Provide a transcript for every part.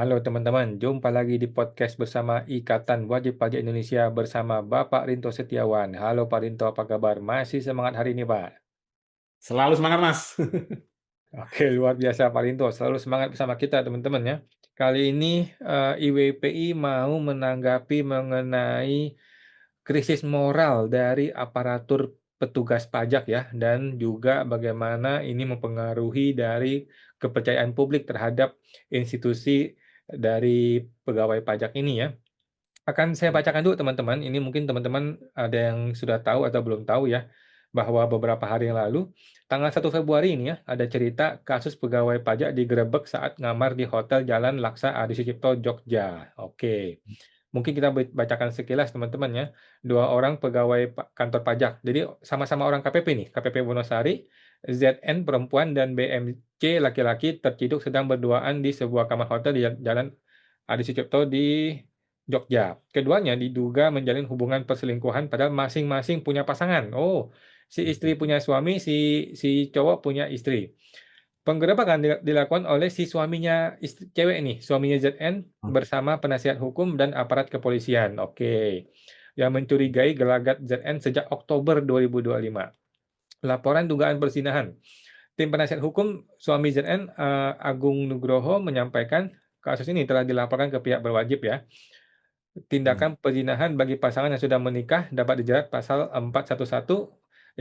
Halo teman-teman, jumpa lagi di podcast bersama Ikatan Wajib Pajak Indonesia bersama Bapak Rinto Setiawan. Halo Pak Rinto, apa kabar? Masih semangat hari ini, Pak? Selalu semangat, Mas. Oke, luar biasa Pak Rinto, selalu semangat bersama kita teman-teman ya. Kali ini IWPI mau menanggapi mengenai krisis moral dari aparatur petugas pajak ya, dan juga bagaimana ini mempengaruhi dari kepercayaan publik terhadap institusi dari pegawai pajak ini ya. Akan saya bacakan dulu teman-teman, ini mungkin teman-teman ada yang sudah tahu atau belum tahu ya, bahwa beberapa hari yang lalu, tanggal 1 Februari ini ya, ada cerita kasus pegawai pajak digerebek saat ngamar di Hotel Jalan Laksa Adi Sucipto, Jogja. Oke, mungkin kita bacakan sekilas teman-teman ya. Dua orang pegawai kantor pajak, jadi sama-sama orang KPP nih, KPP Wonosari, ZN perempuan dan BMC laki-laki terciduk sedang berduaan di sebuah kamar hotel di Jalan Adi Sucipto di Jogja. Keduanya diduga menjalin hubungan perselingkuhan padahal masing-masing punya pasangan. Oh, si istri punya suami, si cowok punya istri. Penggerebekan dilakukan oleh si suaminya cewek nih, suaminya ZN bersama penasihat hukum dan aparat kepolisian. Oke. Yang mencurigai gelagat ZN sejak Oktober 2025. Laporan dugaan perzinahan. Tim penasihat hukum suami ZN Agung Nugroho menyampaikan kasus ini telah dilaporkan ke pihak berwajib ya. Tindakan perzinahan bagi pasangan yang sudah menikah dapat dijerat pasal 411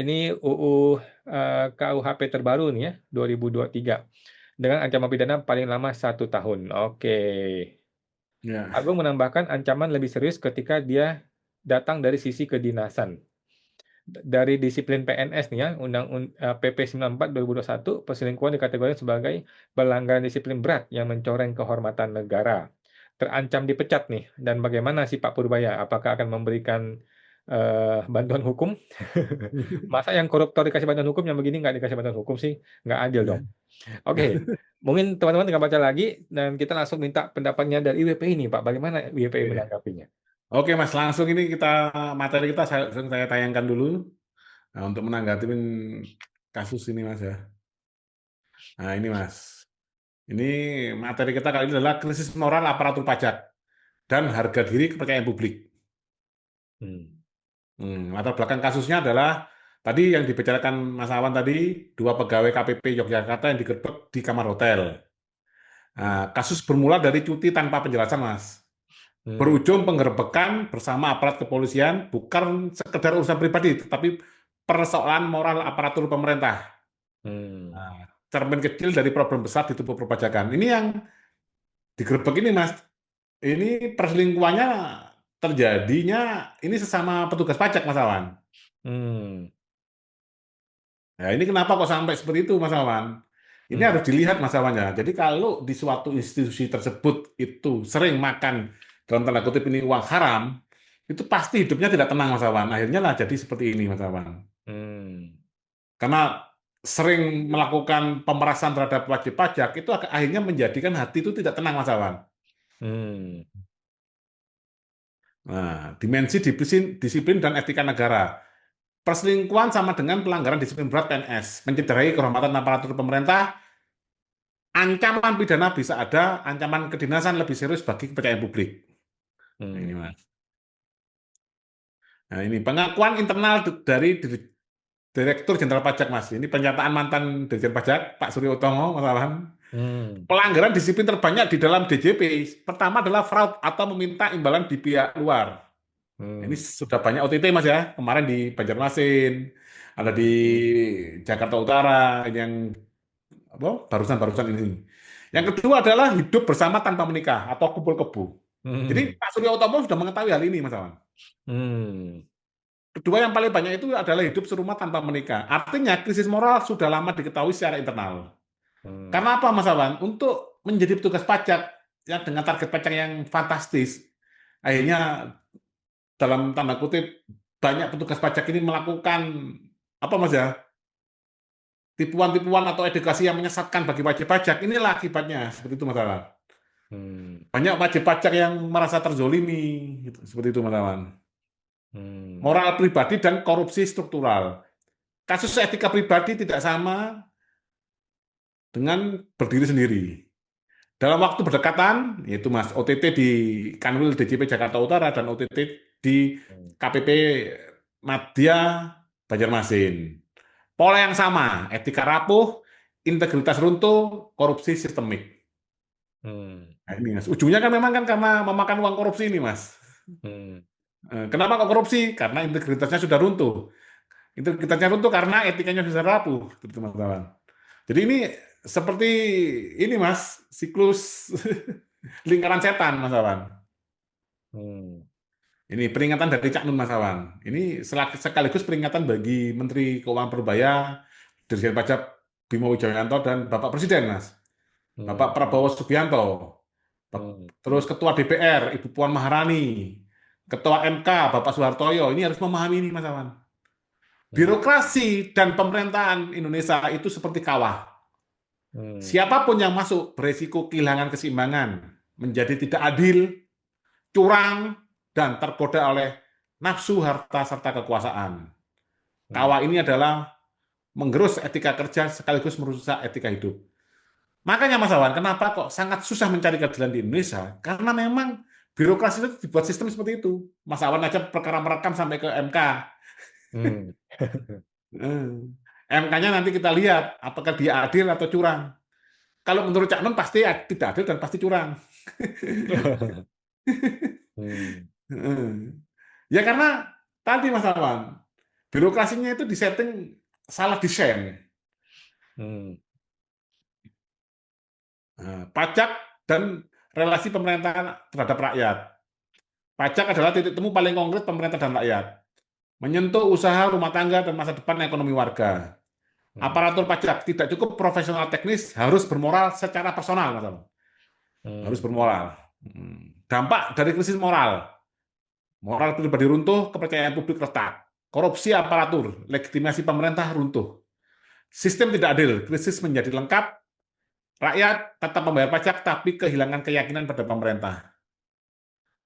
ini UU KUHP terbaru nih ya 2023 dengan ancaman pidana paling lama 1 tahun. Oke. Ya. Agung menambahkan ancaman lebih serius ketika dia datang dari sisi kedinasan. Dari disiplin PNS nih ya, PP 94 2021, perselingkuhan dikategorikan sebagai pelanggaran disiplin berat yang mencoreng kehormatan negara. Terancam dipecat nih. Dan bagaimana sih Pak Purbaya? Apakah akan memberikan bantuan hukum? Masa yang koruptor dikasih bantuan hukum, yang begini nggak dikasih bantuan hukum sih? Nggak adil dong. Oke, mungkin teman-teman tinggal baca lagi, dan kita langsung minta pendapatnya dari IWPI ini, Pak. Bagaimana IWPI Oke. menanggapinya? Oke, Mas, langsung ini materi kita saya tayangkan dulu untuk menanggapi kasus ini, Mas ya. Nah, ini Mas. Ini materi kita kali ini adalah krisis moral aparatur pajak dan harga diri kepercayaan publik. Hmm. Latar belakang kasusnya adalah tadi yang dibicarakan Mas Awan tadi, dua pegawai KPP Yogyakarta yang digerebek di kamar hotel. Nah, kasus bermula dari cuti tanpa penjelasan, Mas. Hmm. Berujung penggerbekan bersama aparat kepolisian bukan sekedar urusan pribadi, tetapi persoalan moral aparatur pemerintah. Hmm. Nah, cermin kecil dari problem besar di tubuh perpajakan. Ini yang digerebek ini, Mas. Ini perselingkuhannya terjadinya ini sesama petugas pajak, Mas Awan. Hmm. Nah, ini kenapa kok sampai seperti itu, Mas Awan? Ini Hmm. harus dilihat, Mas Awan, ya. Jadi kalau di suatu institusi tersebut itu sering makan dalam tanda kutip ini uang haram, itu pasti hidupnya tidak tenang, Mas Awan. Akhirnya lah jadi seperti ini, Mas Awan. Hmm. Karena sering melakukan pemerasan terhadap wajib pajak, itu akhirnya menjadikan hati itu tidak tenang, Mas Awan. Hmm. Nah, dimensi disiplin dan etika negara. Perselingkuhan sama dengan pelanggaran disiplin berat PNS, mencederai kehormatan aparatur pemerintah, ancaman pidana bisa ada, ancaman kedinasan lebih serius bagi kepercayaan publik. Nah, ini Hmm. Mas. Nah, ini pengakuan internal dari Direktur Jenderal Pajak, Mas. Ini pernyataan mantan Dirjen Pajak, Pak Suryo Utomo, Mas Awan. Hmm. Pelanggaran disiplin terbanyak di dalam DJP. Pertama adalah fraud atau meminta imbalan di pihak luar. Ini Hmm. sudah banyak OTT, Mas ya. Kemarin di Banjarmasin, ada di Hmm. Jakarta Utara, yang apa, barusan-barusan ini. Yang Hmm. kedua adalah hidup bersama tanpa menikah atau kumpul kebo. Hmm. Jadi Pak Surya Utomo sudah mengetahui hal ini, Mas Awan. Hmm. Kedua yang paling banyak itu adalah hidup serumah tanpa menikah. Artinya krisis moral sudah lama diketahui secara internal. Hmm. Karena apa, Mas Awan? Untuk menjadi petugas pajak yang dengan target pajak yang fantastis, akhirnya dalam tanda kutip banyak petugas pajak ini melakukan apa, Mas ya, tipuan-tipuan atau edukasi yang menyesatkan bagi wajib pajak. Inilah akibatnya seperti itu, Mas Awan. Hmm. Banyak wajib pajak yang merasa terzolimi, gitu. Seperti itu, Mas Awan. Hmm. Moral pribadi dan korupsi struktural. Kasus etika pribadi tidak sama dengan berdiri sendiri. dalam waktu berdekatan, yaitu Mas, OTT di Kanwil DJP Jakarta Utara dan OTT di Hmm. KPP Madya Banjarmasin. Pola yang sama, etika rapuh, integritas runtuh, korupsi sistemik. Hmm. Nah, ini Mas, ujungnya kan memang kan karena memakan uang korupsi ini Mas. Hmm. Kenapa kok korupsi? Karena integritasnya sudah runtuh. Integritasnya runtuh karena etikanya sudah rapuh, gitu, teman-teman. Jadi ini seperti ini Mas, siklus lingkaran setan Mas Awan. Hmm. Ini peringatan dari Cak Nun Mas Awan. Ini sekaligus peringatan bagi Menteri Keuangan Purbaya, Dirjen Pajak Bimo Wijayanto dan Bapak Presiden Mas. Bapak Hmm. Prabowo Subianto. Hmm. Terus Ketua DPR Ibu Puan Maharani, Ketua MK Bapak Soehartoyo. Ini harus memahami ini Mas Awan. Hmm. Birokrasi dan pemerintahan Indonesia itu seperti kawah. Hmm. Siapapun yang masuk beresiko kehilangan keseimbangan, menjadi tidak adil, curang, dan tergoda oleh nafsu harta serta kekuasaan. Hmm. Kawah ini adalah menggerus etika kerja sekaligus merusak etika hidup. Makanya Mas Awan, kenapa kok sangat susah mencari keadilan di Indonesia? Karena memang birokrasi itu dibuat sistem seperti itu. Mas Awan aja perkara merekam sampai ke MK. Hmm. MK-nya nanti kita lihat apakah dia adil atau curang. Kalau menurut Cak Nun pasti tidak adil dan pasti curang. Hmm. Ya karena tadi Mas Awan, birokrasinya itu disetting salah desain. Hmm. Pajak dan relasi pemerintahan terhadap rakyat. Pajak adalah titik temu paling konkret pemerintah dan rakyat. Menyentuh usaha, rumah tangga, dan masa depan ekonomi warga. Hmm. Aparatur pajak tidak cukup profesional teknis, harus bermoral secara personal, Mas Awan. Harus Hmm. bermoral. Dampak dari krisis moral. Moral pribadi runtuh, kepercayaan publik retak. Korupsi aparatur, legitimasi pemerintah runtuh. Sistem tidak adil, krisis menjadi lengkap, rakyat tetap membayar pajak tapi kehilangan keyakinan pada pemerintah.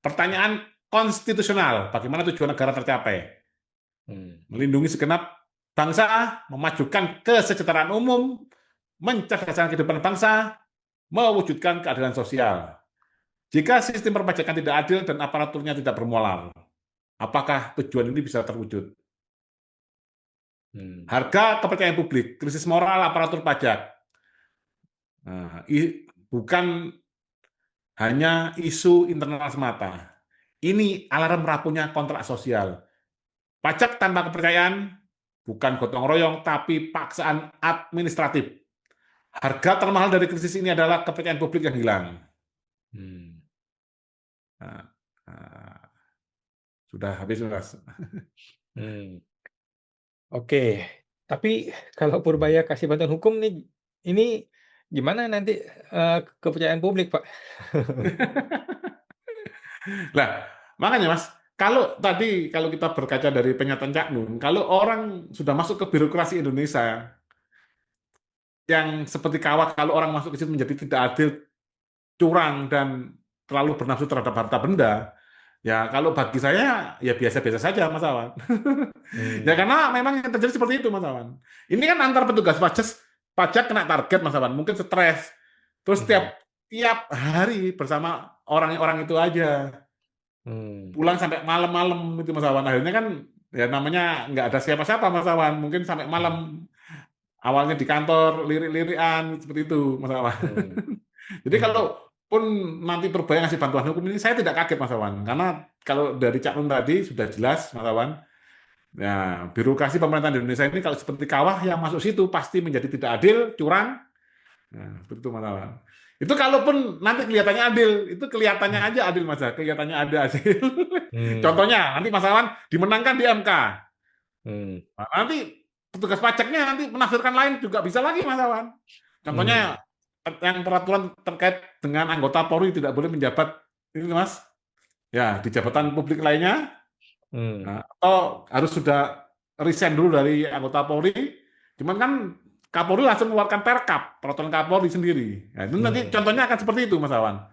Pertanyaan konstitusional, bagaimana tujuan negara tercapai? Hmm. Melindungi segenap bangsa, memajukan kesejahteraan umum, mencerdaskan kehidupan bangsa, mewujudkan keadilan sosial. Jika sistem perpajakan tidak adil dan aparaturnya tidak bermoral, apakah tujuan ini bisa terwujud? Hmm. Harga kepercayaan publik, krisis moral aparatur pajak. Nah, bukan hanya isu internal semata. Ini alarm rapuhnya kontrak sosial. Pajak tanpa kepercayaan bukan gotong royong, tapi paksaan administratif. Harga termahal dari krisis ini adalah kepercayaan publik yang hilang. Hmm. Nah, nah, sudah habis, Mas. Hmm. Oke, tapi kalau Purbaya kasih bantuan hukum nih, ini gimana nanti kepercayaan publik, Pak? Nah, makanya Mas, kalau kita berkaca dari pernyataan Cak Nun, kalau orang sudah masuk ke birokrasi Indonesia yang seperti kawah, kalau orang masuk ke situ menjadi tidak adil, curang dan terlalu bernafsu terhadap harta benda, ya kalau bagi saya ya biasa-biasa saja Mas Awan. Ya Hmm. karena memang yang terjadi seperti itu Mas Awan. Ini kan antar petugas pajak pajak kena target Mas Awan, mungkin stres. Terus Hmm. tiap tiap hari bersama orang-orang itu aja. Hmm. Pulang sampai malam-malam itu Mas Awan. Akhirnya kan ya namanya nggak ada siapa-siapa Mas Awan. Mungkin sampai malam Hmm. awalnya di kantor lirik-lirikan seperti itu Mas Awan. Hmm. Jadi kalau Hmm. pun nanti Perbaya ngasih bantuan hukum ini saya tidak kaget Mas Awan. Karena kalau dari Cak Nun tadi sudah jelas Mas Awan. Ya, birokrasi pemerintahan di Indonesia ini kalau seperti kawah yang masuk situ pasti menjadi tidak adil, curang. Nah, seperti itu Mas Awan. Itu kalaupun nanti kelihatannya adil, itu kelihatannya Hmm. aja adil Mas, kelihatannya ada adil. Hmm. Contohnya, nanti Mas Awan dimenangkan di MK. Hmm. Nah, nanti petugas pajaknya nanti menafsirkan lain juga bisa lagi Mas Awan. Hmm. Contohnya yang peraturan terkait dengan anggota Polri tidak boleh menjabat ini Mas. Ya, di jabatan publik lainnya. Hmm. Nah, atau harus sudah resign dulu dari anggota Polri. Cuman kan Kapolri langsung mengeluarkan perkap, peraturan Kapolri sendiri. Nah, itu nanti Hmm. contohnya akan seperti itu Mas Awan.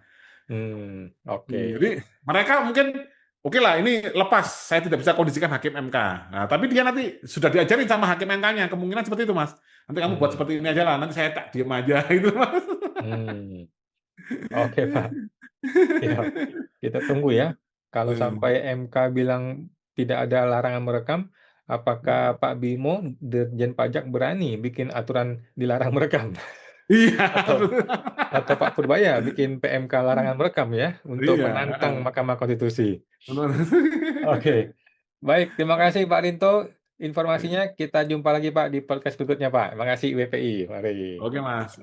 Hmm. Oke. Jadi mereka mungkin oke lah ini lepas, saya tidak bisa kondisikan hakim MK. Nah, tapi dia nanti sudah diajarin sama hakim MK-nya, kemungkinan seperti itu Mas. Nanti kamu buat Hmm. seperti ini aja lah, nanti saya tak diem aja itu Mas. Hmm. Oke, Pak. Siap. Kita tunggu ya. Kalau sampai MK bilang tidak ada larangan merekam, apakah Pak Bimo, Dirjen Pajak berani bikin aturan dilarang merekam? Iya, Atau atau Pak Purbaya bikin PMK larangan merekam ya untuk iya, menantang heeh. Mahkamah Konstitusi. Benar. Oke. Baik, terima kasih Pak Rinto informasinya. Kita jumpa lagi Pak di podcast berikutnya Pak. Terima kasih WPI. Mari. Oke, Mas.